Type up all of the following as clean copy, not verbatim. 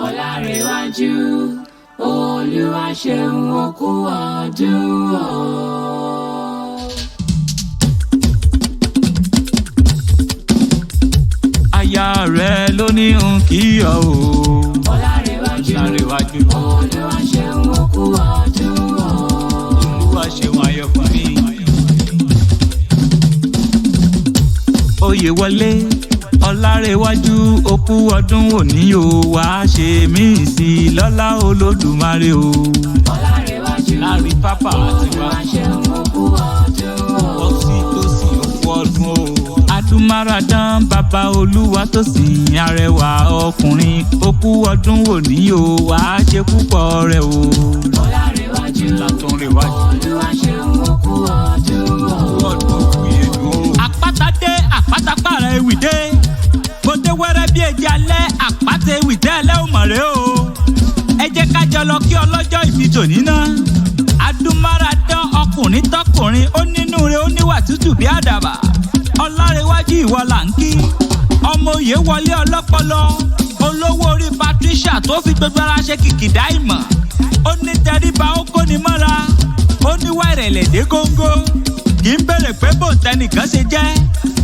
Ọlárẹ̀wájú Olúwaṣeun ó kú ọdún o. Aya rẹ̀ ló ní n kí ọ o. Ọlárẹ̀wájú Olúwaṣeun ó kú ọdún o. Olúwaṣeun ayọ̀ fún mi. Oyè wọlé Ọlárẹ̀wájú ó kú ọdún òní o, wàá ṣe mí sí i lọ́lá Olódùmarè o. Ọlárẹ̀wájú láàrin pápá àti wá Olúwaṣeun ó kú ọdún o. ó sì tó sì ó kú ọdún o. Adúmáradán bàbá Olúwatósìn arẹwà ọkùnrin ó kú ọdún òní o, wàá ṣe púpọ̀ rẹ̀ o. Ọlárẹ̀wájú Látọ̀rẹ̀wájú Olúwaṣeun ó kú ọdún o. ọdún gbìyànjú o. Àpáta dé àpáta pààrọ̀ ewì dé. Mo dé wẹ́rẹ́ bí èjì alẹ́ Apataewi tẹ́lẹ̀ ò mọ̀ rẹ́ o. Ẹ jẹ́ ká jọ lọ kí ọlọ́jọ́ ìbí tòní náà. Adúmáradán ọkùnrin tọkùnrin ó nínú rẹ̀ ó níwà tútù bí àdàbà. Ọlárẹ̀wájú ìwọ là ń kí. Ọmọ òye wọlé ọlọ́pọlọ. Olówó orí Patricia tó fi gbogbo ara ṣe kìkìdá ìmọ̀. Ó ní tẹríba ó kóni mọ́ra. Ó níwà ìrẹ̀lẹ̀ dé góńgó. Kì í bèrè pé bòńtẹ́nìkan ṣe jẹ́.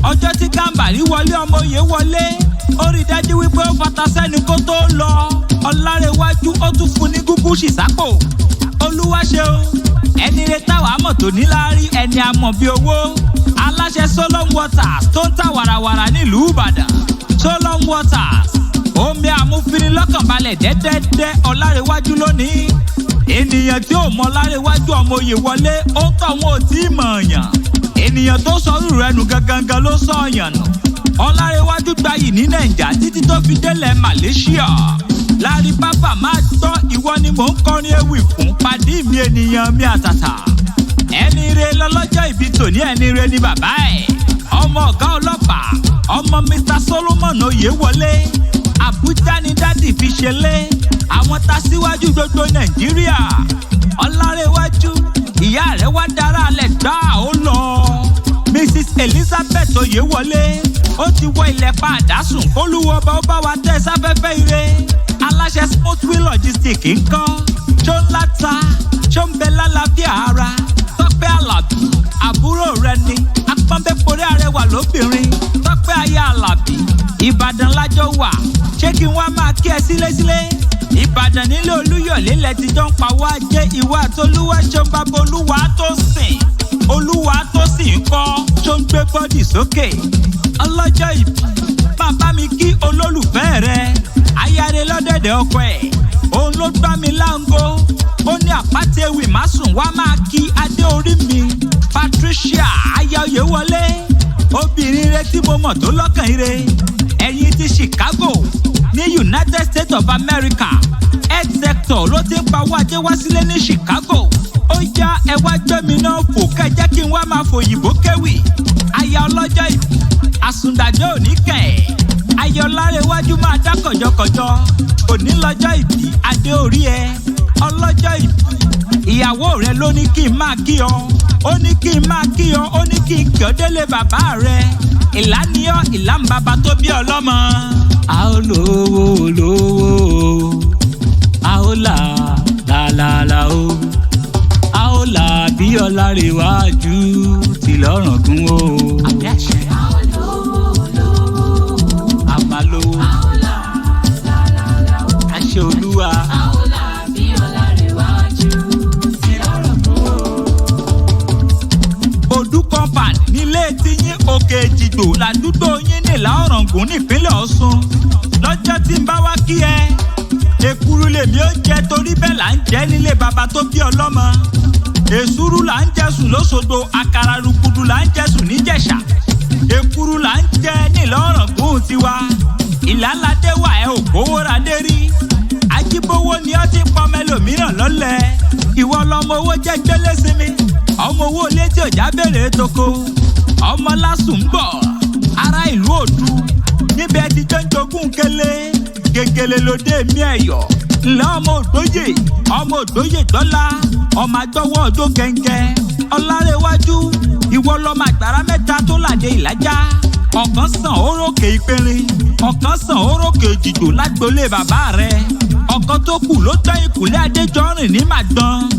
Ọjọ́ tí Gàmbàrí wọlé ọmọ òye wọlé. Ó rí dájú wípé ó fata sẹ́ni kó tó lọ. Ọlárẹ̀wájú ó tún fún ní gúgú ṣìṣàpò. Olúwaṣeun ẹni rẹ táwa mọ̀ tó níláárí ẹni àmọ̀ bí owó. Aláṣẹ Solon Waters tó ń ta wàràwàrà nílùú Ìbàdàn. Solon Waters omi àmúfinilọ́kànbalẹ̀ dẹ́dẹ́dẹ́ Ọlárẹ̀wájú lónìí. Ènìyàn tí ò mọ Ọlárẹ̀wájú ọmọ òye wọlé ó ń tọ̀ wọn ò tí ì mọ̀ ọ̀yàn. Ènìyàn tó sọrú rẹ̀ nù gangan ló sọ ọ̀yàn nù. Ọlárẹ̀wájú gbayì ní Nàìjà títí tó fi délẹ̀ Malaysia. Láàrin pápá máa gbọ́ ìwọ ni mò ń kọrin ewì fún padì mi ènìyàn mi àtàtà. Ẹni re lọ́lọ́jọ́ ìbí tòní ẹni re ni bàbá ẹ̀. Ọmọ ọ̀gá ọlọ́pàá ọmọ Mr. Solomon Oyèwọlé. Àbújá ni dádì fi ṣẹlẹ̀ àwọn ta síwájú gbogbo Nàìjíríà. Ọlárẹ̀wájú ìyá rẹ̀ wá dára alẹ̀ gbá ó lọ. Mrs. Elizabeth Oyèwọlé ó ti wọ ilẹ̀ pa àdásùn Olúwa ọba ó bá wa tẹ́ sáfẹ́fẹ́ ire. Aláṣẹ Smoothwell Logistics ń kọ́ ṣó ń láta ṣó ń bẹ lálàáfíà ara. Tọ́pẹ́ Àlàbí àbúrò rẹ̀ ni apọ́nbẹ́porí arẹwà lóbìnrin. Tọ́pẹ́ aya Àlàbí Ìbàdàn lájọ wà ṣé kí wọ́n máa kí ẹ sílésílé. Ìbàdàn nílé Olúyọ̀lé lẹ ti jọ ń pawọ́ ajé ìwà àtolúwaṣeun bàbá Olúwatósìn. Olúwatósìn ń kọ́ ṣó ń gbé bọ́dì sókè. Ọlọ́jọ́ ìbí bàbá mi kí olólùfẹ́ rẹ̀ ayáre lọ́dẹ̀dẹ̀ ọkọ ẹ̀. Òun ló gbá mi láńgó. Ó ní Apataewi má sùn wá máa kí adé orí mi. Patricia aya Oyèwọlé obìnrin rẹ tí mo mọ̀ tó lọ́kàn ire. Ẹ̀yin ti Chicago ní United States of America. Health sector ló ti ń pawọ́ ajé wá sílé ní Chicago. Ó yá ẹ wá gbé mi náà fò kẹjẹ́ kí n wá máa fòyìnbó kéwì. Aya ọlọ́jọ́ ìbí àsùndàjọ́ òní kẹ̀. Aya Ọlárẹ̀wájú máa dá kọ̀jọ̀kọ̀jọ̀. Òní lọ́jọ́ ìbí adé orí ẹ. Ọlọ́jọ́ ìbí ìyàwó rẹ ló ní kí n máa kí ọ. Ó ní kí n máa kí ọ, ó ní kí n kí ọ délé bàbá rẹ. Ìlà ni ọ́ ìlà ń bàbá tó bí ọlọ́mọ. A ó lówó lówó a ó là làlàlà o. A ó là bí Ọlárẹ̀wájú ti lọ́rọ̀gún o. Àmì àṣẹ. A ó lówó lówó. A máa lówó. A ó là lálálá o. Àṣẹ Olúwa. A ó là bí Ọlárẹ̀wájú ti lọ́rọ̀gún o. Odù compound nílé tiyín Òkè Èjìgbò ládùúgbò yín nílà Ọ̀ràngún nípínlẹ̀ Ọ̀ṣun. Lọ́jọ́ tí ń bá wá kí ẹ èkuru lèmi ó jẹ torí bẹ́ẹ̀ là ń jẹ nílé bàbá tó bí ọlọ́mọ. Èsúrú là ń jẹsùn lóṣogbo àkàrà rúgudu là ń jẹsùn níjẹ̀ṣà. Èkuru là ń jẹ nílà Ọ̀ràngún tiwa. Ìlàládé wà ẹ ò kówó ra dé rí. Ajíbówó ni ó ti pọn mẹlòmíràn lọ́lẹ̀. Ìwọ lọmọ owó jẹ́ gbélé sinmi. Ọmọ owó létí ọjà bèrè toko. Ọmọ lásùn ń bọ̀ ará ìlú Òdu. Níbi ẹ ti jọ ń jogún kélé. Gègèlè lóde mi ẹ̀yọ̀. Ńlẹ́ ọmọ Òdóyè dọ́là. Ọmọ àgbọ̀wọ́ ọjọ́ gẹ́ngẹ́. Ọlárẹ̀wájú ìwọ lọmọ àgbàrá mẹ́ta tó làdé Ìlàjá. Ọ̀kan sàn orókè Ìpẹ̀rin. Ọ̀kan sàn orókè Èjìgbò lágbolé bàbá rẹ̀. ọ̀kan tó kù ló tán ìkùlé adéjọ́rìn ní màdán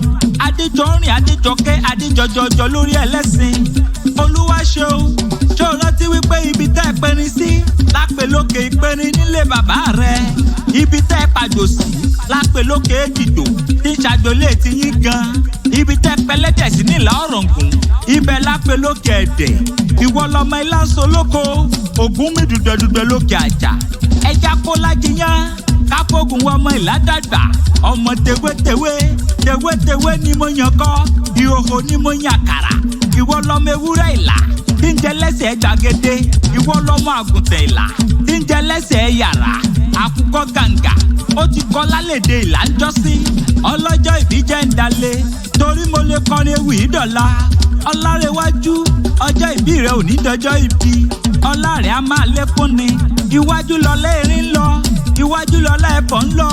adéjọ́rìn adéjọkẹ́ adéjọjọjọ lórí ẹlẹ́sìn olúwaṣeun ṣó rántí wípé ibi tẹ́ ẹ pẹrin sí lápè lókè ìpẹrin nílé bàbá rẹ ibi tẹ́ ẹ pàjò sí lápè lókè èdìdò tí ṣàjọlé ti yín gan ibi tẹ́ ẹ pẹlẹ́dẹ̀ sí nílà ọ̀rọ̀ǹgùn ibẹ̀ lápè lókè ẹ̀dẹ̀ ìwọ lọmọ ilá ń solóko ògún mi dùdẹ̀dùdẹ̀ lókè àjà ẹja kó lájiyán kápógun ọmọ ìládàgbà ọmọ tewétewé ni mo yàn kọ́ ìhòhò ni mo yàn àkàrà ìwọ lọmọ ewúrẹ́ ìlà tí ń jẹ lẹ́sẹ̀ gbàgede ìwọ lọmọ àgùntàn ìlà tí ń jẹ lẹ́sẹ̀ yàrá àkùkọ gàǹgà ó ti kọ́ lálẹ́dẹ̀ ìlà ń jọ́sí ọlọ́jọ́ ìbí jẹ́ ń dalẹ̀ torí mo lè kọrin ewì ìdọ̀la ọlárẹ̀wájú ọjọ́ ìbí rẹ ò ní dọjọ́ ìbí ọlá rẹ̀ á máa lékún ni iwájú lọlá erin ń lọ iwájú lọlá ẹ̀fọ́ ń lọ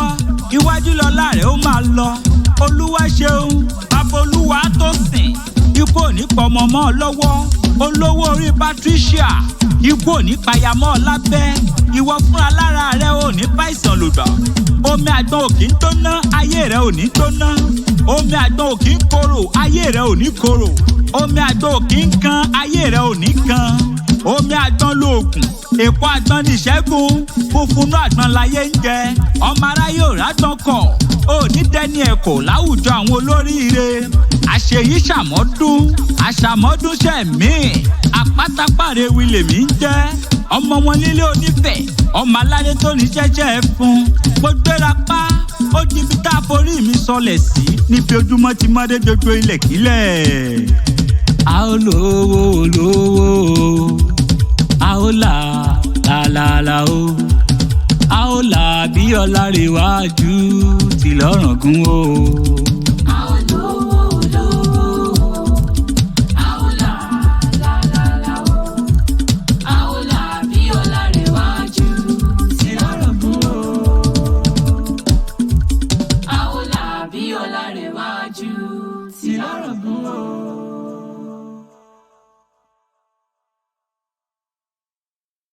iwájú lọlá rẹ̀ ó máa lọ olúwaṣeun babolúwa tó sìn ikú ò ní pọmọ mọ́ ọ lọ́wọ́ olówó orí patricia ikú ò ní payamọ́ ọ lábẹ́ ìwọ fúnra lára rẹ ò ní bá ìsàn lòdà omi àgbọn ò kì í tóná ayé rẹ ò ní tóná omi àgbọn ò kì í korò ayé rẹ ò ní korò omi àgbọn ò kì í kan ayé rẹ ò ní kan omi àgbọn lóògùn èpo àgbọn ní ìṣẹ́gun funfun náà àgbọn láyé ń jẹ ọmọ aráyé ò rágbọn kọ̀ ó ní dẹ́ni ẹ̀kọ́ láwùjọ àwọn olóríire àṣeyí ṣàmọ́dún àṣàmọ́dún ṣẹ̀mí àpátápàrẹ̀wì lèmi ń jẹ́ ọmọ wọn nílé onífẹ̀ ọmọ aládé tó ní jẹ́jẹ́ ẹ fún mo gbéra pa ó di ibi tá a forí mi sọlẹ̀ sí níbi ojúmọ́ ti mọ́dé dodo ilẹ̀ kílẹ̀. a ó lówó olówó a ó là làlàlà o a ó là bí Ọlárewájú ti lọ́rọ̀gún o. Ọlárewájú ti lọ́rọ̀gún.